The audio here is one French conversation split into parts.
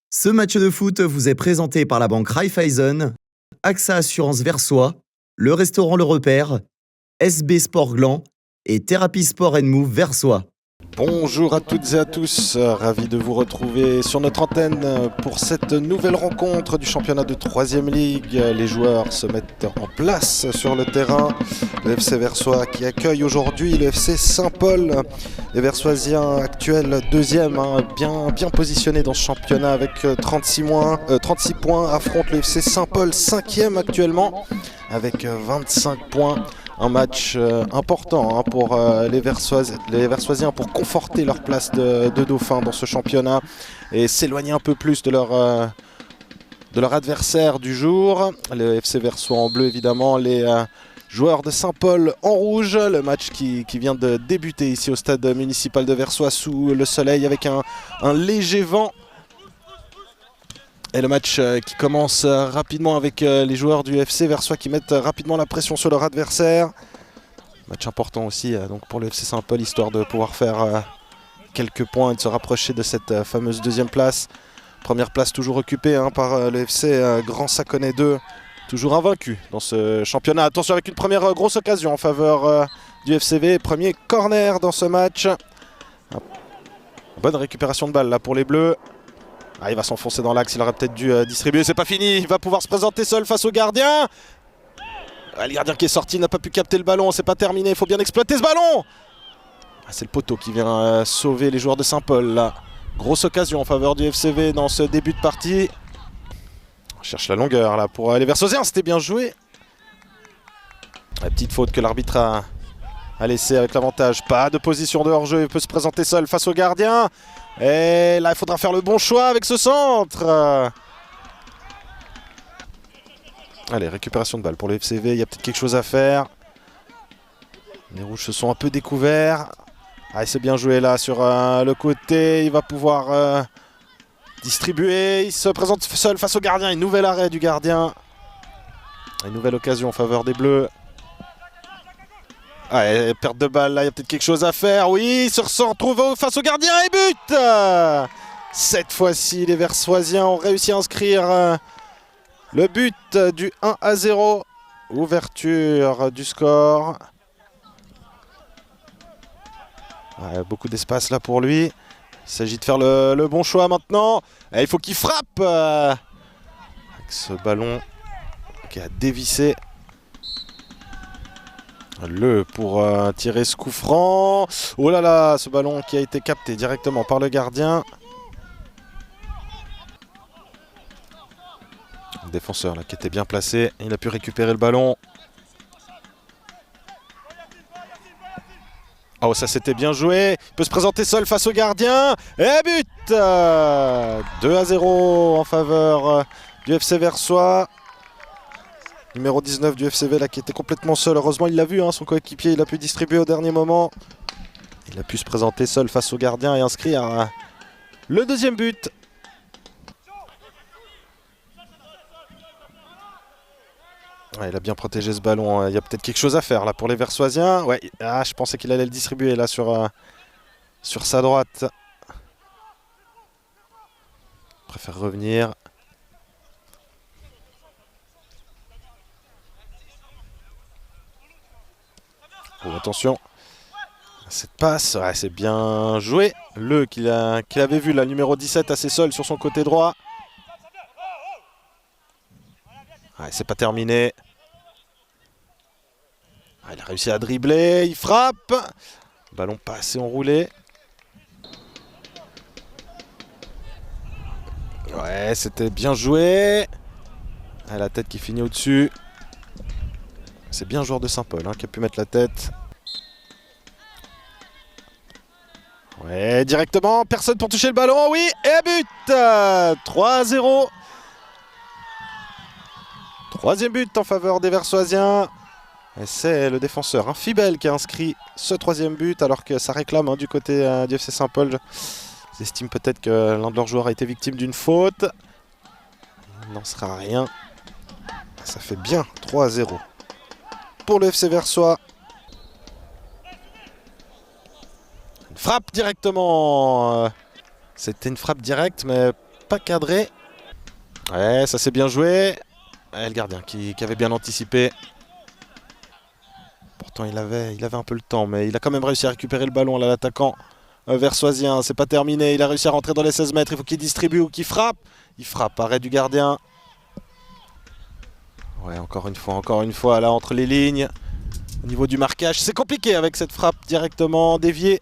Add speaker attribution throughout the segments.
Speaker 1: Ce match de foot vous est présenté par la banque Raiffeisen, AXA Assurance Versoix, le restaurant Le Repère, SB Sport Gland et Thérapie Sport & Move Versoix.
Speaker 2: Bonjour à toutes et à tous, ravi de vous retrouver sur notre antenne pour cette nouvelle rencontre du championnat de 3e Ligue. Les joueurs se mettent en place sur le terrain. Le FC Versoix qui accueille aujourd'hui le FC Saint-Paul. Les Versoisiens actuels 2e, bien positionnés dans ce championnat avec 36 points, affrontent le FC Saint-Paul 5e actuellement avec 25 points. Un match important pour les Versoisiens pour conforter leur place de dauphin dans ce championnat et s'éloigner un peu plus de leur adversaire du jour. Le FC Versoix en bleu évidemment, les joueurs de Saint-Paul en rouge. Le match qui vient de débuter ici au stade municipal de Versoix sous le soleil avec un léger vent. Et le match qui commence rapidement avec les joueurs du FC Versoix qui mettent rapidement la pression sur leur adversaire. Match important aussi donc pour le FC Saint-Paul, histoire de pouvoir faire quelques points et de se rapprocher de cette fameuse 2e place. Première place toujours occupée par le FC Grand Saconnet 2, toujours invaincu dans ce championnat. Attention avec une première grosse occasion en faveur du FCV. Premier corner dans ce match. Bonne récupération de balle là pour les Bleus. Il va s'enfoncer dans l'axe, il aurait peut-être dû distribuer, c'est pas fini, il va pouvoir se présenter seul face au gardien. Le gardien qui est sorti n'a pas pu capter le ballon, c'est pas terminé, il faut bien exploiter ce ballon. C'est le poteau qui vient sauver les joueurs de Saint-Paul là. Grosse occasion en faveur du FCV dans ce début de partie. On cherche la longueur là pour les Versoisiens, c'était bien joué. La petite faute que l'arbitre a laissée avec l'avantage, pas de position de hors-jeu, il peut se présenter seul face au gardien. Et là, il faudra faire le bon choix avec ce centre. Allez, récupération de balle pour le FCV. Il y a peut-être quelque chose à faire. Les rouges se sont un peu découverts. C'est bien joué là sur le côté. Il va pouvoir distribuer. Il se présente seul face au gardien. Une nouvelle arrêt du gardien. Une nouvelle occasion en faveur des Bleus. Perte de balle, là, il y a peut-être quelque chose à faire. Oui, il se retrouve face au gardien et but. Cette fois-ci, les Versoisiens ont réussi à inscrire le but du 1-0. Ouverture du score. Beaucoup d'espace là pour lui. Il s'agit de faire le bon choix maintenant. Il faut qu'il frappe. Avec ce ballon qui a dévissé. Pour tirer ce coup franc. Oh là là, ce ballon qui a été capté directement par le gardien. Le défenseur là qui était bien placé. Il a pu récupérer le ballon. Oh, ça c'était bien joué. Il peut se présenter seul face au gardien. Et but 2-0 en faveur du FC Versoix. Numéro 19 du FCV là qui était complètement seul. Heureusement il l'a vu, son coéquipier, il a pu distribuer au dernier moment. Il a pu se présenter seul face au gardien et inscrire le 2e but. Il a bien protégé ce ballon. Il y a peut-être quelque chose à faire là pour les Versoisiens. Je pensais qu'il allait le distribuer là sur sa droite. Il préfère revenir. Attention, cette passe, c'est bien joué. Qu'il avait vu, la numéro 17 assez seul sur son côté droit. C'est pas terminé. Il a réussi à dribbler, il frappe. Ballon pas assez enroulé. C'était bien joué. La tête qui finit au-dessus. C'est bien le joueur de Saint-Paul qui a pu mettre la tête. Directement, personne pour toucher le ballon, oui, et but 3-0. 3e but en faveur des Versoisiens. Et c'est le défenseur Fibel qui a inscrit ce 3e but, alors que ça réclame du côté du FC Saint-Paul. Ils estiment peut-être que l'un de leurs joueurs a été victime d'une faute. Il n'en sera rien. Ça fait bien 3-0 pour le FC Versoix. Frappe directement. C'était une frappe directe, mais pas cadré. Ouais, ça s'est bien joué. Ouais, le gardien qui avait bien anticipé. Pourtant il avait un peu le temps, mais il a quand même réussi à récupérer le ballon là, l'attaquant versoisien. C'est pas terminé, il a réussi à rentrer dans les 16 mètres. Il faut qu'il distribue ou qu'il frappe. Il frappe, arrêt du gardien. Ouais, encore une fois là entre les lignes. Au niveau du marquage, c'est compliqué avec cette frappe directement déviée.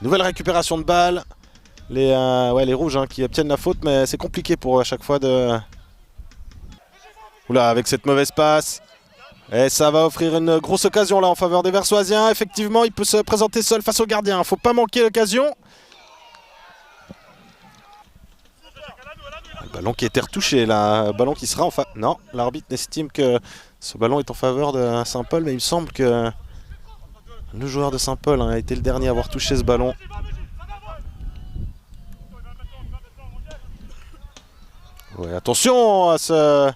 Speaker 2: Nouvelle récupération de balle. Les rouges qui obtiennent la faute, mais c'est compliqué pour eux à chaque fois de... Oula, avec cette mauvaise passe. Et ça va offrir une grosse occasion là en faveur des Versoisiens. Effectivement, il peut se présenter seul face au gardien. Il ne faut pas manquer l'occasion. Le ballon qui a été retouché là. Le ballon qui sera en faveur... Non, l'arbitre estime que ce ballon est en faveur de Saint-Paul, mais il me semble que le joueur de Saint-Paul a été le dernier à avoir touché ce ballon. Ouais, attention à ce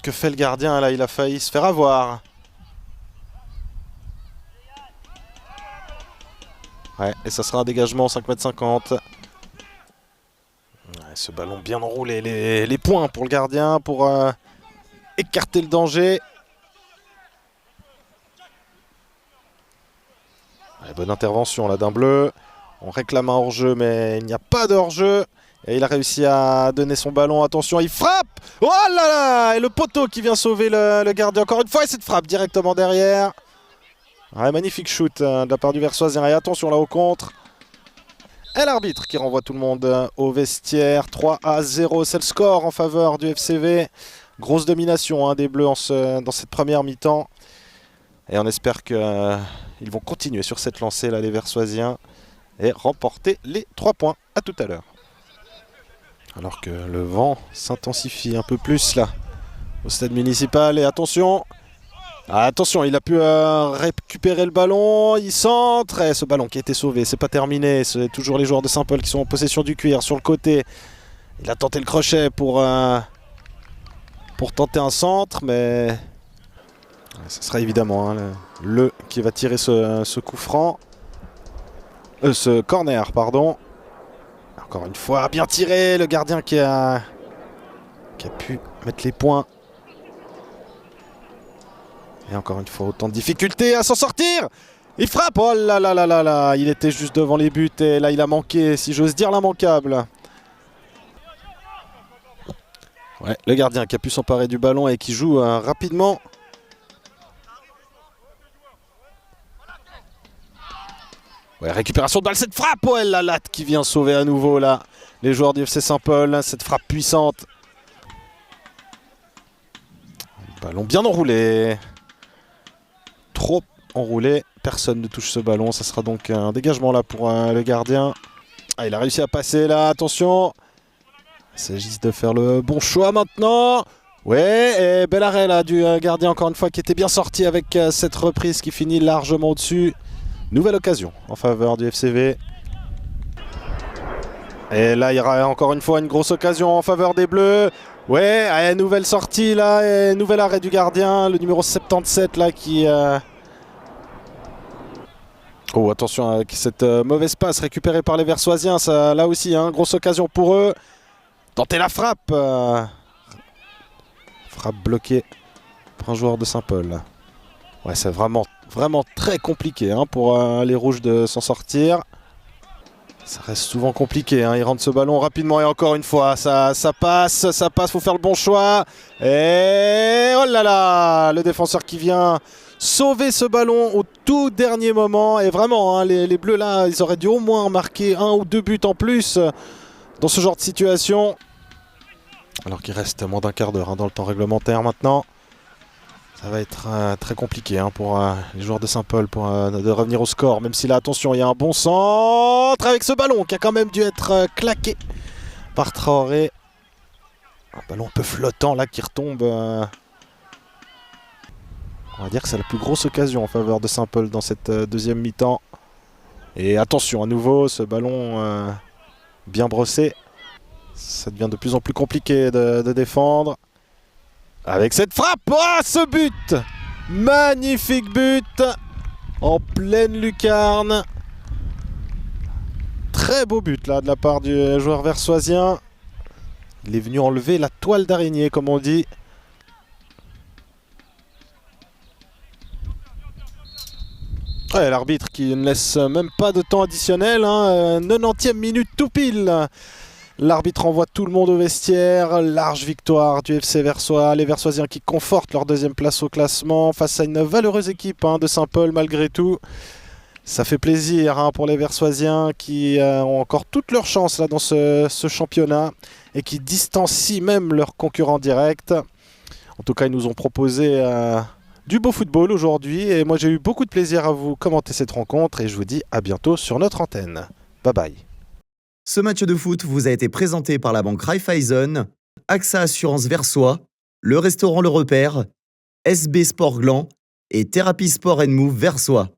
Speaker 2: que fait le gardien là, il a failli se faire avoir. Ouais, et ça sera un dégagement 5,50 m. Ouais, ce ballon bien enroulé, les points pour le gardien pour écarter le danger. Ouais, bonne intervention là d'un bleu. On réclame un hors-jeu, mais il n'y a pas de hors-jeu. Et il a réussi à donner son ballon. Attention, il frappe. Oh là là. Et le poteau qui vient sauver le gardien encore une fois. Et cette frappe directement derrière. Ouais, magnifique shoot de la part du Versoisien. Et attention là au contre. Et l'arbitre qui renvoie tout le monde au vestiaire. 3-0, c'est le score en faveur du FCV. Grosse domination des Bleus dans cette première mi-temps. Et on espère qu'ils vont continuer sur cette lancée là, les Versoisiens. Et remporter les 3 points. À tout à l'heure. Alors que le vent s'intensifie un peu plus là au stade municipal. Et attention, attention, il a pu récupérer le ballon. Il centre. Et ce ballon qui a été sauvé, c'est pas terminé. C'est toujours les joueurs de Saint-Paul qui sont en possession du cuir sur le côté. Il a tenté le crochet pour tenter un centre, mais ce sera évidemment le qui va tirer ce coup franc. Ce corner, pardon. Encore une fois, bien tiré, le gardien qui a pu mettre les points. Et encore une fois, autant de difficultés à s'en sortir. Il frappe, oh là là là là là, il était juste devant les buts et là il a manqué, si j'ose dire, l'immanquable. Ouais, le gardien qui a pu s'emparer du ballon et qui joue rapidement. Ouais, récupération de balle, cette frappe, ouais, la latte qui vient sauver à nouveau là les joueurs du FC Saint-Paul, cette frappe puissante. Ballon bien enroulé. Trop enroulé, personne ne touche ce ballon, ça sera donc un dégagement là pour le gardien. Ah, il a réussi à passer là, attention. Il s'agit de faire le bon choix maintenant. Ouais, et bel arrêt là du gardien encore une fois qui était bien sorti avec cette reprise qui finit largement au-dessus. Nouvelle occasion en faveur du FCV. Et là, il y aura encore une fois une grosse occasion en faveur des Bleus. Ouais, nouvelle sortie là, et nouvel arrêt du gardien, le numéro 77 là qui... Oh, attention avec cette mauvaise passe récupérée par les Versoisiens. Ça, là aussi, grosse occasion pour eux. Tenter la frappe. Frappe bloquée pour un joueur de Saint-Paul. Ouais, c'est vraiment très compliqué pour les Rouges de s'en sortir. Ça reste souvent compliqué, ils rentrent ce ballon rapidement et encore une fois, ça passe, faut faire le bon choix. Et oh là là, le défenseur qui vient sauver ce ballon au tout dernier moment. Et vraiment, les Bleus là, ils auraient dû au moins marquer 1 ou 2 buts en plus dans ce genre de situation. Alors qu'il reste moins d'un quart d'heure dans le temps réglementaire maintenant. Ça va être très compliqué pour les joueurs de Saint-Paul de revenir au score. Même si là, attention, il y a un bon centre avec ce ballon qui a quand même dû être claqué par Traoré. Un ballon un peu flottant là qui retombe. On va dire que c'est la plus grosse occasion en faveur de Saint-Paul dans cette deuxième mi-temps. Et attention à nouveau, ce ballon bien brossé. Ça devient de plus en plus compliqué de défendre. Avec cette frappe, oh, ce but! Magnifique but! en pleine lucarne. Très beau but là de la part du joueur versoisien. Il est venu enlever la toile d'araignée comme on dit. Ouais, l'arbitre qui ne laisse même pas de temps additionnel, 90e minute tout pile. L'arbitre envoie tout le monde au vestiaire. Large victoire du FC Versoix. Les Versoisiens qui confortent leur deuxième place au classement face à une valeureuse équipe de Saint-Paul malgré tout. Ça fait plaisir pour les Versoisiens qui ont encore toutes leurs chances là, dans ce championnat et qui distancient même leurs concurrents directs. En tout cas, ils nous ont proposé du beau football aujourd'hui et moi j'ai eu beaucoup de plaisir à vous commenter cette rencontre et je vous dis à bientôt sur notre antenne. Bye bye.
Speaker 1: Ce match de foot vous a été présenté par la banque Raiffeisen, AXA Assurance Versoix, le restaurant Le Repère, SB Sport Gland et Thérapie Sport & Move Versoix.